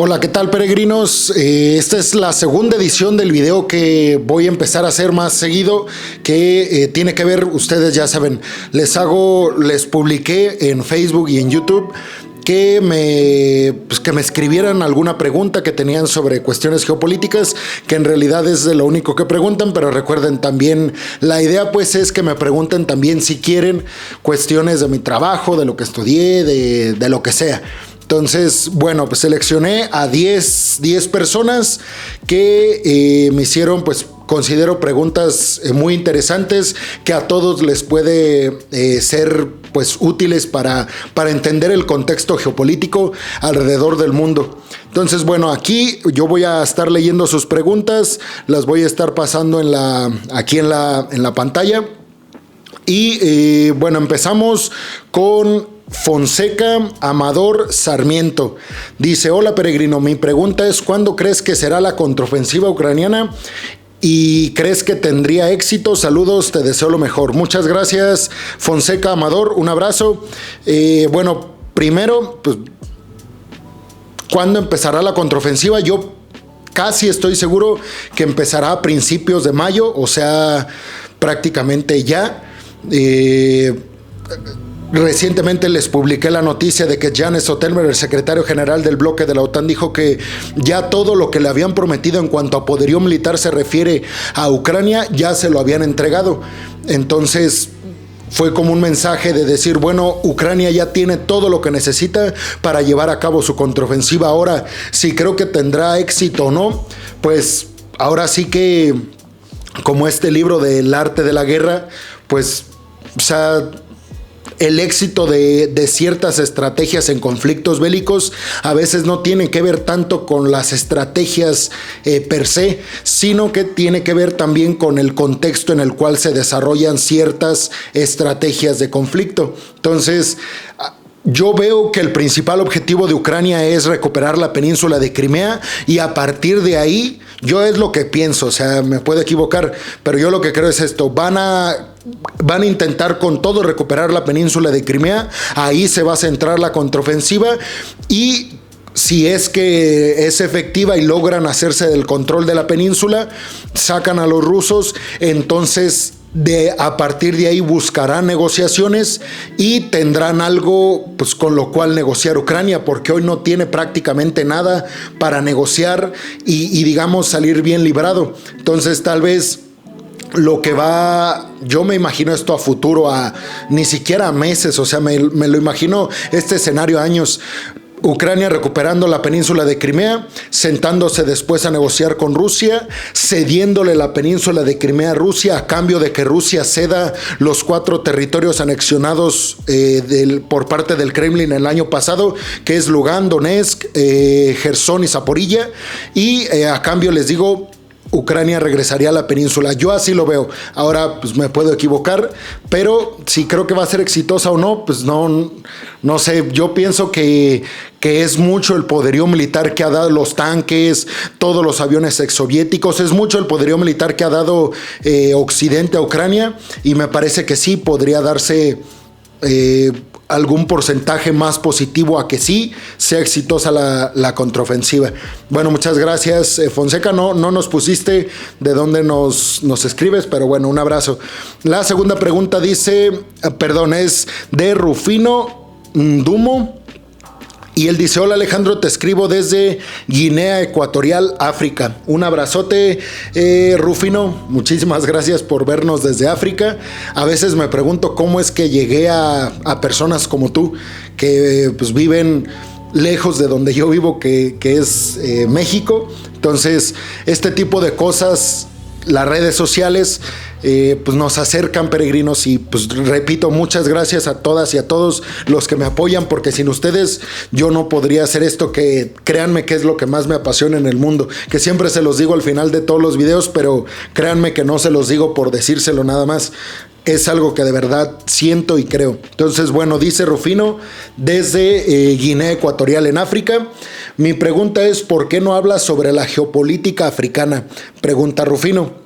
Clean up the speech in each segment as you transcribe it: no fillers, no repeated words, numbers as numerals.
Hola, ¿qué tal, peregrinos? Esta es la segunda edición del video que voy a empezar a hacer más seguido, que tiene que ver, ustedes ya saben, les publiqué en Facebook y en YouTube que me escribieran alguna pregunta que tenían sobre cuestiones geopolíticas, que en realidad es de lo único que preguntan, pero recuerden también, la idea pues es que me pregunten también si quieren cuestiones de mi trabajo, de lo que estudié, de lo que sea. Entonces, bueno, pues seleccioné a 10 personas que me hicieron, pues considero preguntas muy interesantes que a todos les puede ser pues útiles para entender el contexto geopolítico alrededor del mundo. Entonces, bueno, aquí yo voy a estar leyendo sus preguntas, las voy a estar pasando aquí en la pantalla. Y bueno, empezamos con Fonseca Amador Sarmiento. Dice: hola, peregrino, mi pregunta es: ¿cuándo crees que será la contraofensiva ucraniana? ¿Y crees que tendría éxito? Saludos, te deseo lo mejor. Muchas gracias, Fonseca Amador, un abrazo. Bueno, primero, pues, ¿cuándo empezará la contraofensiva? Yo casi estoy seguro que empezará a principios de mayo, o sea, prácticamente ya. Recientemente les publiqué la noticia de que Jens Stoltenberg, el secretario general del bloque de la OTAN, dijo que ya todo lo que le habían prometido en cuanto a poderío militar se refiere a Ucrania, ya se lo habían entregado. Entonces fue como un mensaje de decir, bueno, Ucrania ya tiene todo lo que necesita para llevar a cabo su contraofensiva. Ahora, si creo que tendrá éxito o no, pues ahora sí que, como este libro del arte de la guerra, pues, o sea, el éxito de ciertas estrategias en conflictos bélicos a veces no tiene que ver tanto con las estrategias per se, sino que tiene que ver también con el contexto en el cual se desarrollan ciertas estrategias de conflicto. Entonces, yo veo que el principal objetivo de Ucrania es recuperar la península de Crimea, y a partir de ahí, yo es lo que pienso, o sea, me puedo equivocar, pero yo lo que creo es esto: van a intentar con todo recuperar la península de Crimea, ahí se va a centrar la contraofensiva, y si es que es efectiva y logran hacerse del control de la península, sacan a los rusos, entonces a partir de ahí buscarán negociaciones y tendrán algo pues con lo cual negociar Ucrania, porque hoy no tiene prácticamente nada para negociar y digamos salir bien librado. Entonces tal vez lo que va, yo me imagino esto a futuro, a ni siquiera a meses, o sea, me lo imagino este escenario a años. Ucrania recuperando la península de Crimea, sentándose después a negociar con Rusia, cediéndole la península de Crimea a Rusia a cambio de que Rusia ceda los 4 territorios anexionados por parte del Kremlin el año pasado, que es Lugansk, Donetsk, Gerson y Zaporilla, y a cambio, les digo, Ucrania regresaría a la península. Yo así lo veo. Ahora, pues me puedo equivocar, pero si creo que va a ser exitosa o no, pues no sé. Yo pienso que es mucho el poderío militar que ha dado los tanques, todos los aviones exsoviéticos, es mucho el poderío militar que ha dado Occidente a Ucrania, y me parece que sí podría darse algún porcentaje más positivo a que sí sea exitosa la contraofensiva. Bueno, muchas gracias, Fonseca. No nos pusiste de dónde nos escribes, pero bueno, un abrazo. La segunda pregunta dice, es de Rufino Ndumo, y él dice: hola, Alejandro, te escribo desde Guinea Ecuatorial, África. Un abrazote, Rufino. Muchísimas gracias por vernos desde África. A veces me pregunto cómo es que llegué a personas como tú, que pues viven lejos de donde yo vivo, que es México. Entonces, este tipo de cosas, las redes sociales, pues nos acercan, peregrinos, y pues repito, muchas gracias a todas y a todos los que me apoyan, porque sin ustedes yo no podría hacer esto, que créanme que es lo que más me apasiona en el mundo, que siempre se los digo al final de todos los videos, pero créanme que no se los digo por decírselo nada más. Es algo que de verdad siento y creo. Entonces, bueno, dice Rufino desde Guinea Ecuatorial en África: mi pregunta es: ¿por qué no hablas sobre la geopolítica africana? Pregunta Rufino.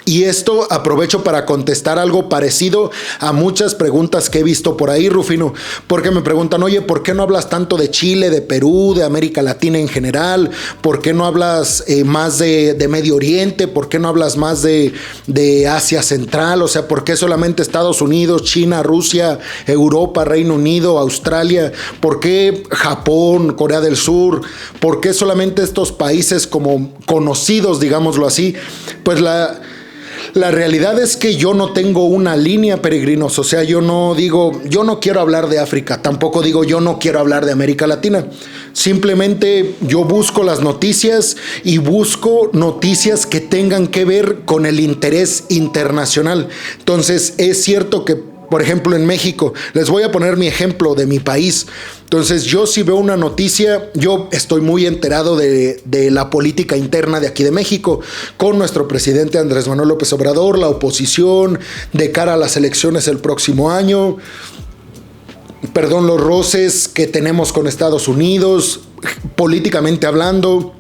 Y esto aprovecho para contestar algo parecido a muchas preguntas que he visto por ahí, Rufino, porque me preguntan, oye, ¿por qué no hablas tanto de Chile, de Perú, de América Latina en general? ¿Por qué no hablas más de Medio Oriente? ¿Por qué no hablas más de Asia Central? O sea, ¿por qué solamente Estados Unidos, China, Rusia, Europa, Reino Unido, Australia? ¿Por qué Japón, Corea del Sur? ¿Por qué solamente estos países como conocidos, digámoslo así? Pues la realidad es que yo no tengo una línea, peregrinos. O sea, yo no digo, yo no quiero hablar de África, tampoco digo yo no quiero hablar de América Latina. Simplemente yo busco las noticias y busco noticias que tengan que ver con el interés internacional. Entonces, es cierto que, por ejemplo, en México, les voy a poner mi ejemplo de mi país. Entonces, yo si veo una noticia, yo estoy muy enterado de la política interna de aquí de México, con nuestro presidente Andrés Manuel López Obrador, la oposición, de cara a las elecciones el próximo año, los roces que tenemos con Estados Unidos, políticamente hablando.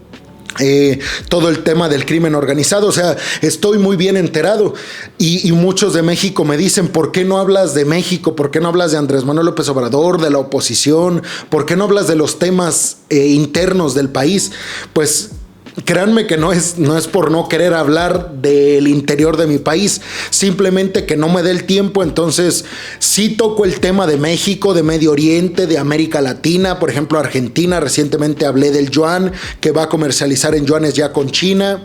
Todo el tema del crimen organizado, o sea, estoy muy bien enterado y muchos de México me dicen, ¿por qué no hablas de México? ¿Por qué no hablas de Andrés Manuel López Obrador, de la oposición? ¿Por qué no hablas de los temas internos del país? Pues créanme que no es por no querer hablar del interior de mi país, simplemente que no me dé el tiempo. Entonces sí toco el tema de México, de Medio Oriente, de América Latina, por ejemplo Argentina. Recientemente hablé del yuan, que va a comercializar en yuanes ya con China.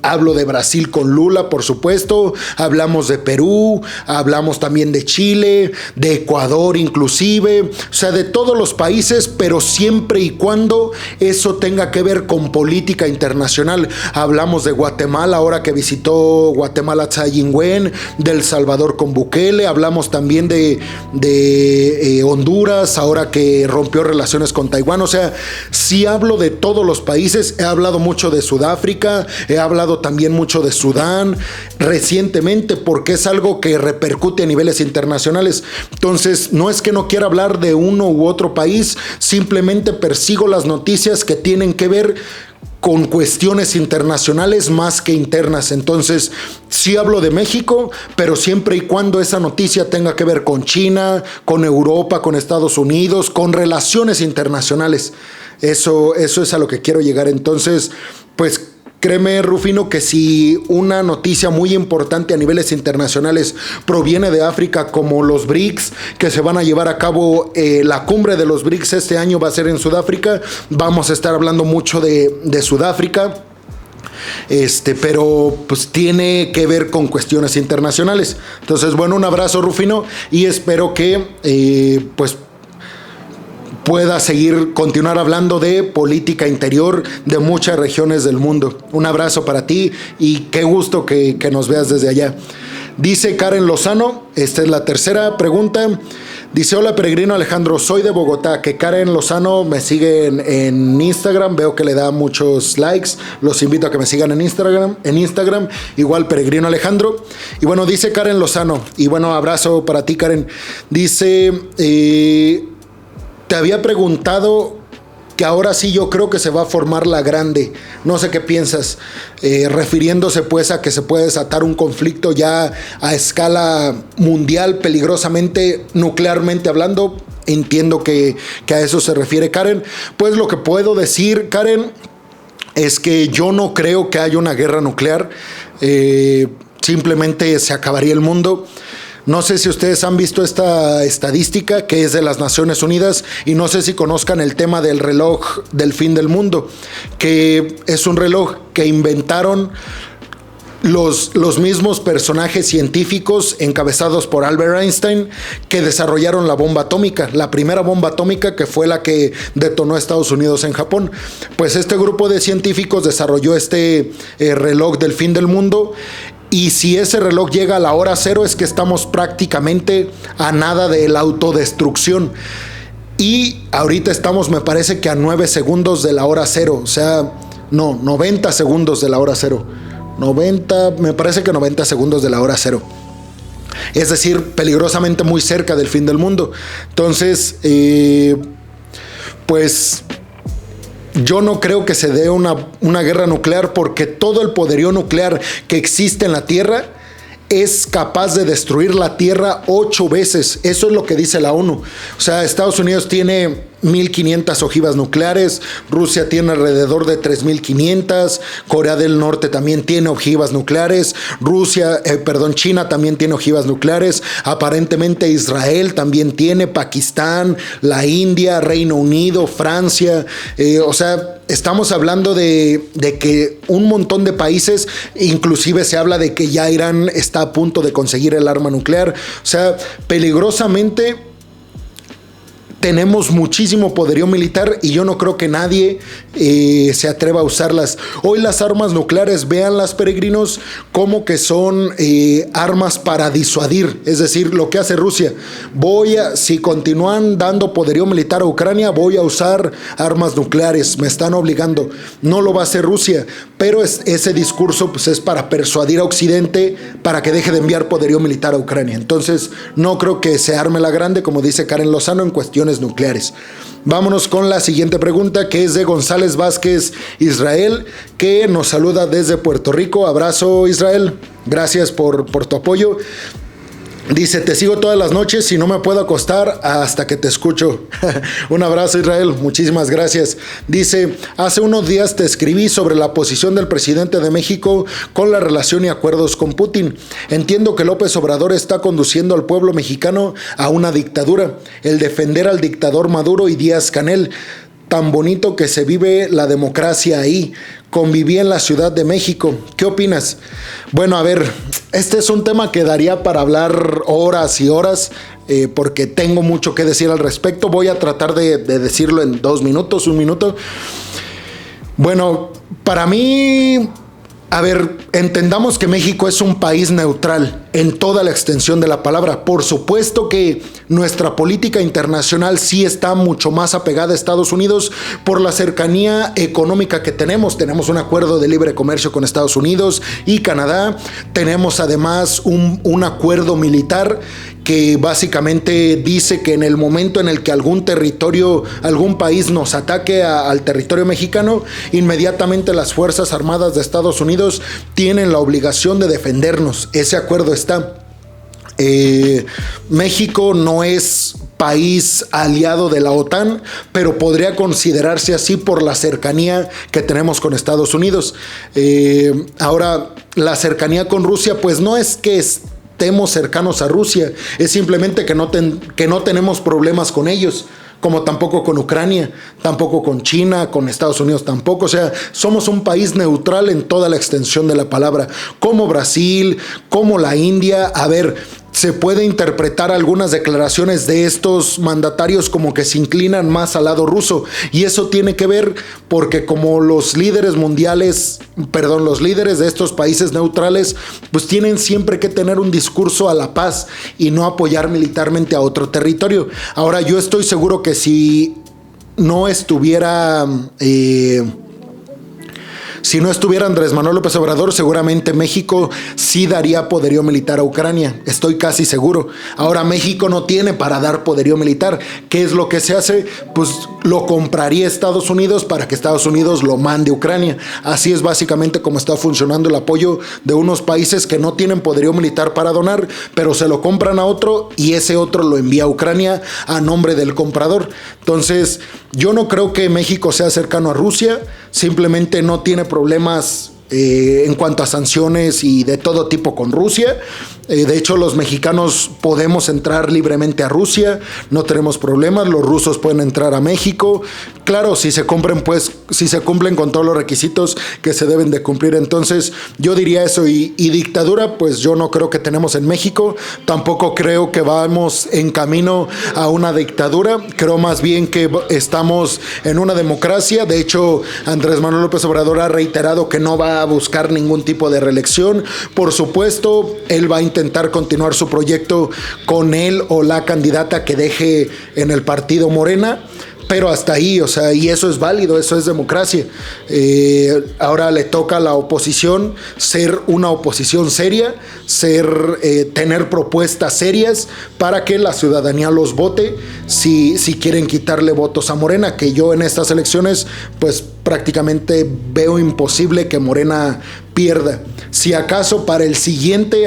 Hablo de Brasil con Lula, por supuesto. Hablamos de Perú, hablamos también de Chile, de Ecuador inclusive, o sea, de todos los países, pero siempre y cuando eso tenga que ver con política internacional. Hablamos de Guatemala, ahora que visitó Guatemala Tsai Ing-wen, de El Salvador con Bukele. Hablamos también de Honduras, ahora que rompió relaciones con Taiwán. O sea, sí hablo de todos los países. He hablado mucho de Sudáfrica, he hablado también mucho de Sudán recientemente, porque es algo que repercute a niveles internacionales. Entonces, no es que no quiera hablar de uno u otro país, simplemente persigo las noticias que tienen que ver con cuestiones internacionales más que internas. Entonces, sí hablo de México, pero siempre y cuando esa noticia tenga que ver con China, con Europa, con Estados Unidos, con relaciones internacionales. Eso es a lo que quiero llegar. Entonces, pues créeme, Rufino, que si una noticia muy importante a niveles internacionales proviene de África, como los BRICS, que se van a llevar a cabo, la cumbre de los BRICS este año va a ser en Sudáfrica, vamos a estar hablando mucho de Sudáfrica. Pero pues tiene que ver con cuestiones internacionales. Entonces, bueno, un abrazo, Rufino, y espero que pues pueda continuar hablando de política interior de muchas regiones del mundo. Un abrazo para ti y qué gusto que nos veas desde allá. Dice Karen Lozano, esta es la tercera pregunta. Dice, hola peregrino Alejandro, soy de Bogotá. Que Karen Lozano me sigue en Instagram, veo que le da muchos likes. Los invito a que me sigan en Instagram, igual peregrino Alejandro. Y bueno, dice Karen Lozano, y bueno, abrazo para ti, Karen. Dice, te había preguntado que ahora sí yo creo que se va a formar la grande. No sé qué piensas, refiriéndose pues a que se puede desatar un conflicto ya a escala mundial, peligrosamente, nuclearmente hablando. Entiendo que a eso se refiere Karen. Pues lo que puedo decir, Karen, es que yo no creo que haya una guerra nuclear. Simplemente se acabaría el mundo. No sé si ustedes han visto esta estadística que es de las Naciones Unidas, y no sé si conozcan el tema del reloj del fin del mundo, que es un reloj que inventaron los mismos personajes científicos encabezados por Albert Einstein, que desarrollaron la bomba atómica, la primera bomba atómica, que fue la que detonó a Estados Unidos en Japón. Pues este grupo de científicos desarrolló este reloj del fin del mundo. Y si ese reloj llega a la hora cero, es que estamos prácticamente a nada de la autodestrucción. Y ahorita estamos, me parece que a 9 segundos de la hora cero. O sea, no, 90 segundos de la hora cero. Me parece que 90 segundos de la hora cero. Es decir, peligrosamente muy cerca del fin del mundo. Entonces, pues yo no creo que se dé una guerra nuclear, porque todo el poderío nuclear que existe en la Tierra es capaz de destruir la Tierra 8 veces. Eso es lo que dice la ONU. O sea, Estados Unidos tiene 1.500 ojivas nucleares, Rusia tiene alrededor de 3.500, Corea del Norte también tiene ojivas nucleares, China también tiene ojivas nucleares, aparentemente Israel también tiene, Pakistán, la India, Reino Unido, Francia, o sea, estamos hablando de que un montón de países, inclusive se habla de que ya Irán está a punto de conseguir el arma nuclear. O sea, peligrosamente tenemos muchísimo poderío militar y yo no creo que nadie se atreva a usarlas. Hoy las armas nucleares, véanlas, peregrinos, como que son armas para disuadir. Es decir, lo que hace Rusia. Si continúan dando poderío militar a Ucrania, voy a usar armas nucleares. Me están obligando. No lo va a hacer Rusia, pero ese discurso pues, es para persuadir a Occidente para que deje de enviar poderío militar a Ucrania. Entonces, no creo que se arme la grande, como dice Karen Lozano, en cuestiones nucleares. Vámonos con la siguiente pregunta, que es de González Vázquez Israel, que nos saluda desde Puerto Rico. Abrazo, Israel, gracias por tu apoyo. Dice, te sigo todas las noches y no me puedo acostar hasta que te escucho. Un abrazo, Israel, muchísimas gracias. Dice, hace unos días te escribí sobre la posición del presidente de México con la relación y acuerdos con Putin. Entiendo que López Obrador está conduciendo al pueblo mexicano a una dictadura. El defender al dictador Maduro y Díaz-Canel. Tan bonito que se vive la democracia ahí. Conviví en la Ciudad de México. ¿Qué opinas? Bueno, a ver, este es un tema que daría para hablar horas y horas, porque tengo mucho que decir al respecto. Voy a tratar de decirlo en 2 minutos, 1 minuto. Bueno, para mí, a ver, entendamos que México es un país neutral en toda la extensión de la palabra. Por supuesto que nuestra política internacional sí está mucho más apegada a Estados Unidos por la cercanía económica que tenemos. Tenemos un acuerdo de libre comercio con Estados Unidos y Canadá. Tenemos además un acuerdo militar que básicamente dice que en el momento en el que algún país nos ataque al territorio mexicano, inmediatamente las Fuerzas Armadas de Estados Unidos tienen la obligación de defendernos. Ese acuerdo está. México no es país aliado de la OTAN, pero podría considerarse así por la cercanía que tenemos con Estados Unidos. Ahora, la cercanía con Rusia, pues no es que estemos cercanos a Rusia, es simplemente que no tenemos problemas con ellos, como tampoco con Ucrania, tampoco con China, con Estados Unidos tampoco. O sea, somos un país neutral en toda la extensión de la palabra, como Brasil, como la India. A ver, se puede interpretar algunas declaraciones de estos mandatarios como que se inclinan más al lado ruso, y eso tiene que ver porque como los líderes de estos países neutrales, pues tienen siempre que tener un discurso a la paz y no apoyar militarmente a otro territorio. Ahora, yo estoy seguro que si no estuviera Andrés Manuel López Obrador, seguramente México sí daría poderío militar a Ucrania. Estoy casi seguro. Ahora, México no tiene para dar poderío militar. ¿Qué es lo que se hace? Pues lo compraría Estados Unidos para que Estados Unidos lo mande a Ucrania. Así es básicamente como está funcionando el apoyo de unos países que no tienen poderío militar para donar, pero se lo compran a otro y ese otro lo envía a Ucrania a nombre del comprador. Entonces, yo no creo que México sea cercano a Rusia. Simplemente no tiene problemas en cuanto a sanciones y de todo tipo con Rusia. De hecho, los mexicanos podemos entrar libremente a Rusia, no tenemos problemas. Los rusos pueden entrar a México, claro, si se cumplen con todos los requisitos que se deben de cumplir. Entonces, yo diría eso. Y dictadura, pues yo no creo que tenemos en México. Tampoco creo que vamos en camino a una dictadura. Creo más bien que estamos en una democracia. De hecho, Andrés Manuel López Obrador ha reiterado que no va a buscar ningún tipo de reelección. Por supuesto, él va a intentar continuar su proyecto con él o la candidata que deje en el partido Morena, pero hasta ahí, o sea, y eso es válido, eso es democracia. Ahora le toca a la oposición ser una oposición seria, tener propuestas serias para que la ciudadanía los vote si quieren quitarle votos a Morena, que yo en estas elecciones pues prácticamente veo imposible que Morena pierda. Si acaso para el siguiente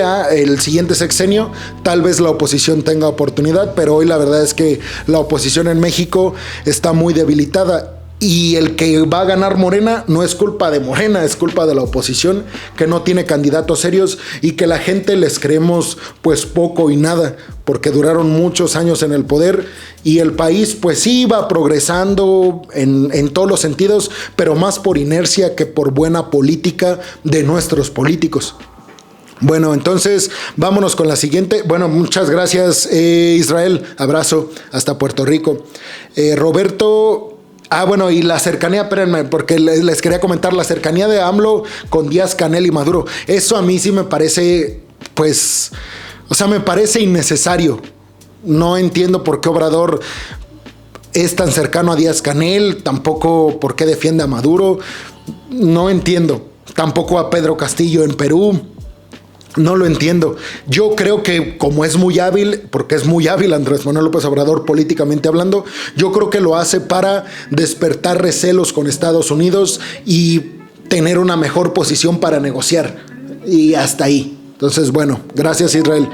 sexenio tal vez la oposición tenga oportunidad, pero hoy la verdad es que la oposición en México está muy debilitada. Y el que va a ganar Morena no es culpa de Morena, es culpa de la oposición, que no tiene candidatos serios y que la gente les creemos pues poco y nada, porque duraron muchos años en el poder y el país pues iba progresando en todos los sentidos, pero más por inercia que por buena política de nuestros políticos. Bueno, entonces vámonos con la siguiente. Bueno, muchas gracias Israel, abrazo hasta Puerto Rico. Roberto... bueno, y la cercanía, espérenme, porque les quería comentar, la cercanía de AMLO con Díaz-Canel y Maduro. Eso a mí sí me parece, pues, o sea, me parece innecesario. No entiendo por qué Obrador es tan cercano a Díaz-Canel, tampoco por qué defiende a Maduro. No entiendo. Tampoco a Pedro Castillo en Perú. No lo entiendo. Yo creo que como es muy hábil, porque es muy hábil Andrés Manuel López Obrador políticamente hablando, yo creo que lo hace para despertar recelos con Estados Unidos y tener una mejor posición para negociar. Y hasta ahí. Entonces, bueno, gracias Israel.